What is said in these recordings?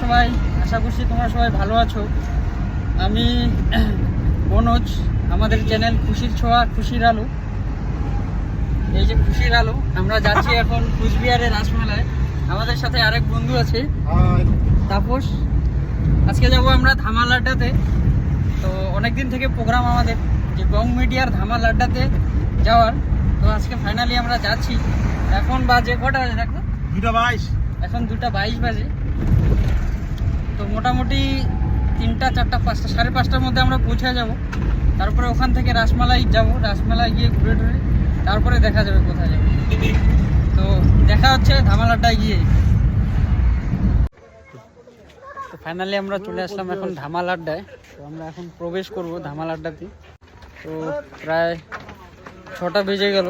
সবাই? আশা করছি তোমরা সবাই ভালো আছো। আমি মনোজ, আমাদের চ্যানেল খুশির ছোঁয়া খুশির আলো। এই যে খুশির আলো, আমরা যাচ্ছি এখন কুচবিহারের রাসমেলায়। আমাদের সাথে আরেক বন্ধু আছে তাপস। আজকে যাব আমরা ধামাল আড্ডাতে। তো অনেকদিন থেকে প্রোগ্রাম আমাদের যে বং মিডিয়ার ধামাল আড্ডাতে যাওয়ার। তো আজকে ফাইনালি আমরা যাচ্ছি। এখন বাজে কটা বাজে দেখো? 2:22। এখন 2:22 বাজে। তো মোটামুটি 3টা 4টা 5টা 5:30টার মধ্যে আমরা পৌঁছে যাব। তারপরে ওখান থেকে রাসমেলায় যাব, রাসমেলায় গিয়ে ঘুরে টুরে তারপরে দেখা যাবে কোথায় যাবে। তো দেখা হচ্ছে ধামাল আড্ডায় গিয়ে। তো ফাইনালি আমরা চলে আসলাম এখন ধামাল আড্ডায়। তো আমরা এখন প্রবেশ করব ধামাল আড্ডাতে। তো প্রায় 6টা বেজে গেল।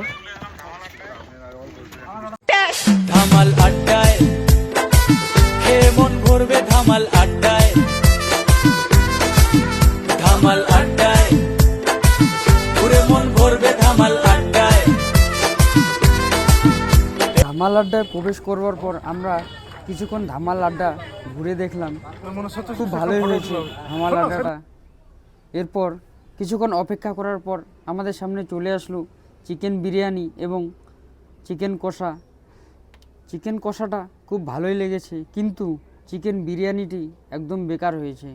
ধামাল আড্ডায় মন ভরবে, ধামাল আড্ডায়, ধামাল আড্ডায় ঘুরে মন ভরবে, ধামাল আড্ডায়। ধামাল আড্ডায় প্রবেশ করবার পর আমরা কিছুক্ষণ ধামাল আড্ডা ঘুরে দেখলাম, খুব ভালোই হয়েছে ধামাল আড্ডাটা। এরপর কিছুক্ষণ অপেক্ষা করার পর আমাদের সামনে চলে আসলো চিকেন বিরিয়ানি এবং চিকেন কষা। চিকেন কষাটা খুব ভালোই লেগেছে, কিন্তু চিকেন বিরিয়ানিটি একদম বেকার হয়েছে।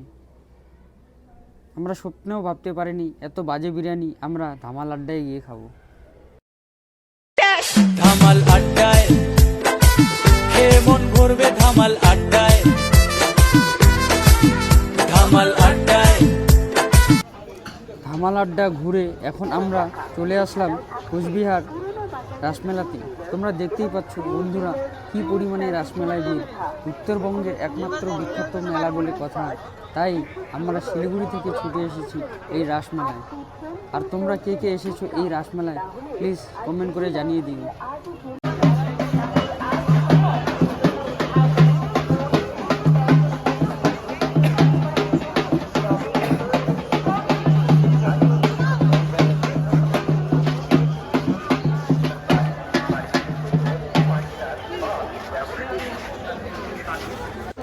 আমরা স্বপ্নেও ভাবতে পারিনি এত বাজে বিরিয়ানি আমরা ধামাল আড্ডায় গিয়ে খাবো। ধামাল আড্ডায় মন ভরবে, ধামাল আড্ডায়, ধামাল আড্ডায়। ধামাল আড্ডা ঘুরে এখন আমরা চলে আসলাম কোচবিহার রাসমেলাতে। তোমরা দেখতেই পাচ্ছ বন্ধুরা কী পরিমাণে রাসমেলায় ভিড়। উত্তরবঙ্গের একমাত্র বিখ্যাত মেলা বলে কথা, তাই আমরা শিলিগুড়ি থেকে ছুটে এসেছি এই রাসমেলায়। আর তোমরা কে কে এসেছো এই রাসমেলায় প্লিজ কমেন্ট করে জানিয়ে দিও।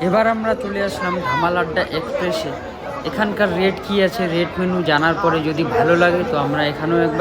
এবার আমরা চলে আসলাম ধামাল আড্ডা এক্সপ্রেসে। এখানকার রেট কি আছে, রেট মেনু জানার পরে যদি ভালো লাগে তো আমরা এখানেও একবার